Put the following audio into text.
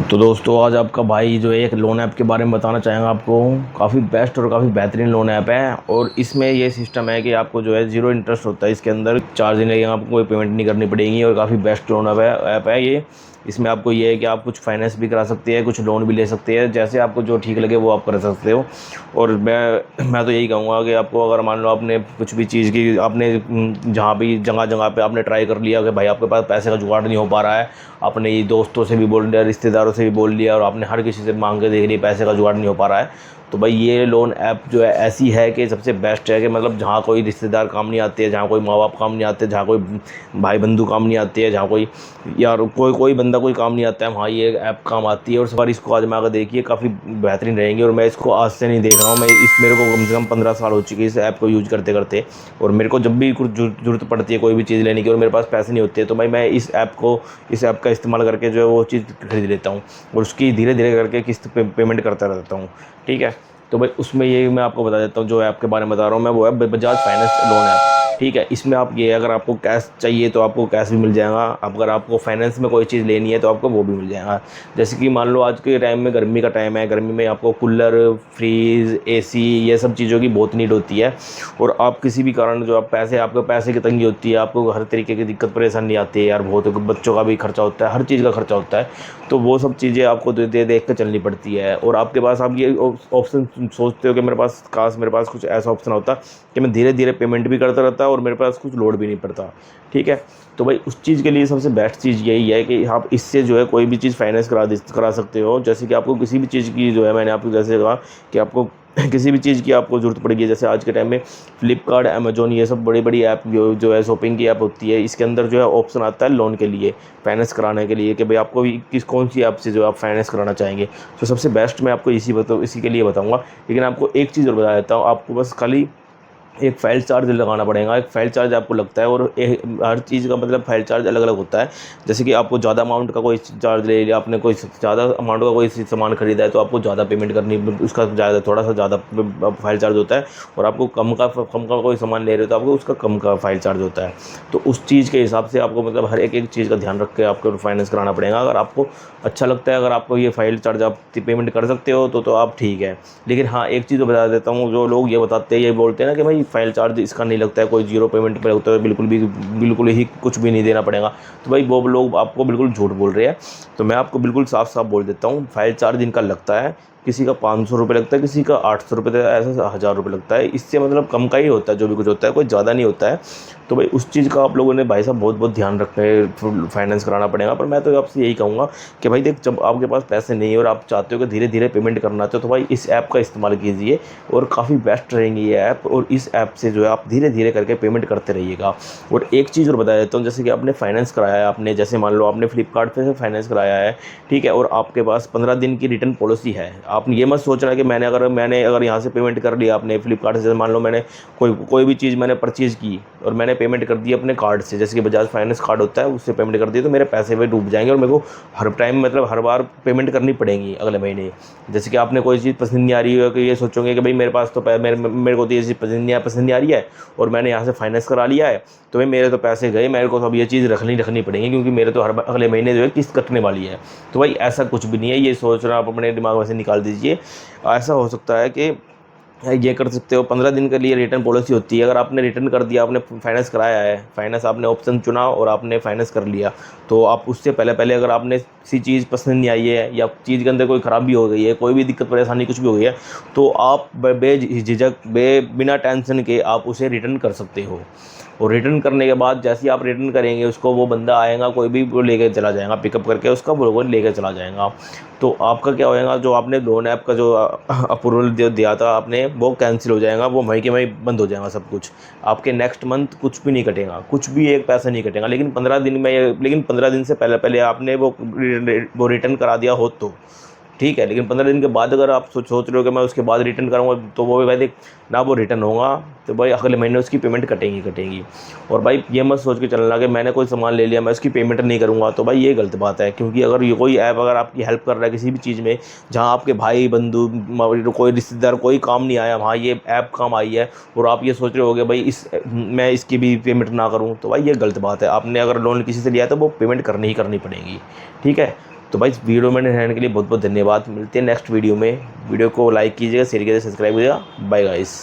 तो दोस्तों आज आपका भाई जो है एक लोन ऐप के बारे में बताना चाहेंगे आपको। काफ़ी बेस्ट और काफ़ी बेहतरीन लोन ऐप है और इसमें ये सिस्टम है कि आपको जो है ज़ीरो इंटरेस्ट होता है। इसके अंदर चार्ज नहीं लगेगा, आपको कोई पेमेंट नहीं करनी पड़ेगी और काफ़ी बेस्ट लोन ऐप है ये। इसमें आपको ये है कि आप कुछ फाइनेंस भी करा सकते हैं, कुछ लोन भी ले सकते हैं, जैसे आपको जो ठीक लगे वो आप कर सकते हो। और मैं तो यही कहूँगा कि आपको अगर मान लो आपने कुछ भी चीज़ की आपने जहाँ भी जगह जगह पे आपने ट्राई कर लिया कि भाई आपके पास पैसे का जुगाड़ नहीं हो पा रहा है, आपने ये दोस्तों से भी बोल दिया, रिश्तेदारों से भी बोल लिया और आपने हर किसी से मांग के देख लिया, पैसे का जुगाड़ नहीं हो पा रहा है, तो भाई ये लोन ऐप जो है ऐसी है कि सबसे बेस्ट है कि मतलब जहाँ कोई रिश्तेदार काम नहीं आते हैं, जहाँ कोई माँ बाप काम नहीं आते, जहाँ कोई भाई बंधु काम नहीं आते हैं, जहाँ कोई यार कोई बंदा कोई काम नहीं आता है, वहाँ ये ऐप काम आती है। और इस बार इसको आजमा कर देखिए, काफ़ी बेहतरीन रहेंगी। और मैं इसको आज से नहीं देख रहा हूँ, मैं इस मेरे को कम से कम 15 साल हो चुके हैं इस ऐप को यूज़ करते करते। और मेरे को जब भी कुछ ज़रूरत पड़ती है कोई भी चीज़ लेने की और मेरे पास पैसे नहीं होते तो भाई मैं इस ऐप का इस्तेमाल करके जो है वो चीज़ खरीद लेता हूँ और उसकी धीरे धीरे करके किस्त पेमेंट करता रहता हूँ। ठीक है, तो भाई उसमें ये मैं आपको बता देता हूँ, जो ऐप के बारे में बता रहा हूँ मैं वो है बजाज फाइनेंस लोन ऐप। ठीक है, इसमें आप ये अगर आपको कैश चाहिए तो आपको कैश भी मिल जाएगा, अगर आपको फाइनेंस में कोई चीज़ लेनी है तो आपको वो भी मिल जाएगा। जैसे कि मान लो आज के टाइम में गर्मी का टाइम है, गर्मी में आपको कूलर, फ्रीज, एसी ये सब चीज़ों की बहुत नीड होती है। और आप किसी भी कारण जो आप आपको पैसे की तंगी होती है, आपको हर तरीके की दिक्कत परेशानी आती है यार, बहुत बच्चों का भी खर्चा होता है, हर चीज़ का खर्चा होता है, तो वो सब चीज़ें आपको देख कर चलनी पड़ती है। और आपके पास आप ये ऑप्शन सोचते हो कि मेरे पास कुछ ऐसा ऑप्शन होता कि मैं धीरे धीरे पेमेंट भी करता रहता और मेरे पास कुछ लोड भी नहीं पड़ता। ठीक है, तो भाई उस चीज़ के लिए सबसे बेस्ट चीज़ यही है कि आप इससे जो है कोई भी चीज़ फाइनेंस करा सकते हो। जैसे कि आपको किसी भी चीज़ की जो है, मैंने आपको जैसे कहा कि आपको किसी भी चीज़ की आपको ज़रूरत पड़ेगी, जैसे आज के टाइम में फ्लिपकार्ट, अमेजोन ये सब बड़ी बड़ी ऐप जो है शॉपिंग की ऐप होती है, इसके अंदर जो है ऑप्शन आता है लोन के लिए, फाइनेंस कराने के लिए कि भाई आपको कौन सी ऐप से जो आप फाइनेंस कराना चाहेंगे। तो सबसे बेस्ट मैं आपको इसी के लिए बताऊँगा। लेकिन आपको एक चीज़ और बता देता हूँ, आपको बस खाली एक फ़ाइल चार्ज लगाना पड़ेगा, एक फ़ाइल चार्ज आपको लगता है। और हर चीज़ का मतलब फ़ाइल चार्ज अलग अलग होता है। जैसे कि आपको ज़्यादा अमाउंट का कोई चार्ज ले लिया, आपने कोई ज़्यादा अमाउंट का कोई सामान खरीदा है तो आपको ज़्यादा पेमेंट करनी, उसका ज़्यादा थोड़ा सा ज़्यादा फ़ाइल चार्ज होता है। और आपको कम का कोई सामान ले रहे हो तो आपको उसका कम का फ़ाइल चार्ज होता है। तो उस चीज़ के हिसाब से आपको मतलब हर एक चीज़ का ध्यान रख के आपको फाइनेंस कराना पड़ेगा। अगर आपको अच्छा लगता है, अगर आपको ये फ़ाइल चार्ज आप पेमेंट कर सकते हो तो आप ठीक है। लेकिन हाँ, एक चीज़ बता देता हूँ, जो लोग ये बताते हैं, ये बोलते हैं ना कि भाई फ़ाइल चार्ज इसका नहीं लगता है, कोई जीरो पेमेंट पे लगता है, बिल्कुल ही कुछ भी नहीं देना पड़ेगा, तो भाई वो लोग आपको बिल्कुल झूठ बोल रहे हैं। तो मैं आपको बिल्कुल साफ साफ बोल देता हूँ, फ़ाइल चार्ज इनका लगता है, किसी का 500 रुपये लगता है, किसी का 800 रुपये, ऐसा 1000 रुपये लगता है। इससे मतलब कम का ही होता है, जो भी कुछ होता है कोई ज़्यादा नहीं होता है। तो भाई उस चीज़ का आप लोगों ने भाई साहब बहुत बहुत ध्यान रखना, फाइनेंस कराना पड़ेगा। पर मैं तो आपसे यही कहूँगा कि भाई देख, जब आपके पास पैसे नहीं है और आप चाहते हो कि धीरे धीरे पेमेंट करना चाहते हो तो भाई इस ऐप का इस्तेमाल कीजिए और काफ़ी बेस्ट रहेंगी ये ऐप। और इस ऐप से जो है आप धीरे धीरे करके पेमेंट करते रहिएगा। और एक चीज़ और बता देता हूँ, जैसे कि आपने फाइनेंस कराया है, आपने जैसे मान लो आपने फ्लिपकार्ट पे से फाइनेंस कराया है, ठीक है, और आपके पास 15 दिन की रिटर्न पॉलिसी है। आप ये मत सोचना कि मैंने अगर यहाँ से पेमेंट कर लिया, आपने फ्लिपकार्ट से मान लो मैंने कोई भी चीज़ मैंने परचेज़ की और मैंने पेमेंट कर दी अपने कार्ड से, जैसे कि बजाज फाइनेंस कार्ड होता है, उससे पेमेंट कर दी, तो मेरे पैसे वे डूब जाएंगे और मेरे को हर टाइम मतलब हर बार पेमेंट करनी पड़ेगी अगले महीने। जैसे कि आपने कोई चीज़ पसंद नहीं आ रही है कि ये सोचोगे कि भाई मेरे पास तो मेरे को तो ये चीज़ पसंद नहीं आ रही है और मैंने यहाँ से फाइनेंस करा लिया है, तो भाई मेरे तो पैसे गए, मेरे को तो अब ये चीज़ रखनी पड़ेगी क्योंकि मेरे तो हर अगले महीने जो है किस्त कटने वाली है। तो भाई ऐसा कुछ भी नहीं है, ये सोचना आप अपने दिमाग में से निकाल दीजिए। ऐसा हो सकता है कि ये कर सकते हो, 15 दिन के लिए रिटर्न पॉलिसी होती है। अगर आपने रिटर्न कर दिया, आपने फाइनेंस कराया है, फाइनेंस आपने ऑप्शन चुना और आपने फाइनेंस कर लिया, तो आप उससे पहले अगर आपने किसी चीज़ पसंद नहीं आई है या चीज़ के अंदर कोई ख़राबी हो गई है, कोई भी दिक्कत परेशानी कुछ भी हो गई है, तो आप बेझिझक बिना टेंशन के आप उसे रिटर्न कर सकते हो। और रिटर्न करने के बाद जैसे ही आप रिटर्न करेंगे, उसको वो बंदा आएगा, कोई भी वो लेकर चला जाएगा, पिकअप करके उसका वो लेकर चला जाएगा। तो आपका क्या होएगा, जो आपने लोन ऐप का जो अप्रूवल दिया था आपने, वो कैंसिल हो जाएगा, वो वहीं के वहीं बंद हो जाएगा सब कुछ। आपके नेक्स्ट मंथ कुछ भी नहीं कटेगा, कुछ भी एक पैसा नहीं कटेगा। लेकिन 15 दिन से पहले आपने वो रिटर्न करा दिया हो तो ठीक है। लेकिन 15 दिन के बाद अगर आप सोच रहे हो कि मैं उसके बाद रिटर्न करूँगा, तो वो भी भाई देख ना, वो रिटर्न होगा तो भाई अगले महीने उसकी पेमेंट कटेंगी। और भाई ये मत सोच के चलना कि मैंने कोई सामान ले लिया मैं उसकी पेमेंट नहीं करूँगा, तो भाई ये गलत बात है। क्योंकि अगर ये कोई ऐप अगर आपकी हेल्प कर रहा है किसी भी चीज़ में, जहाँ आपके भाई बंधु कोई रिश्तेदार कोई काम नहीं आया, वहाँ ये ऐप काम आई है, और आप ये सोच रहे हो कि भाई मैं इसकी भी पेमेंट ना करूँ, तो भाई ये गलत बात है। आपने अगर लोन किसी से लिया तो वो पेमेंट करनी ही करनी पड़ेगी। ठीक है, तो भाई वीडियो में रहने के लिए बहुत बहुत धन्यवाद। मिलते हैं नेक्स्ट वीडियो में। वीडियो को लाइक कीजिएगा, शेयर कीजिएगा, सब्सक्राइब कीजिएगा। Bye guys.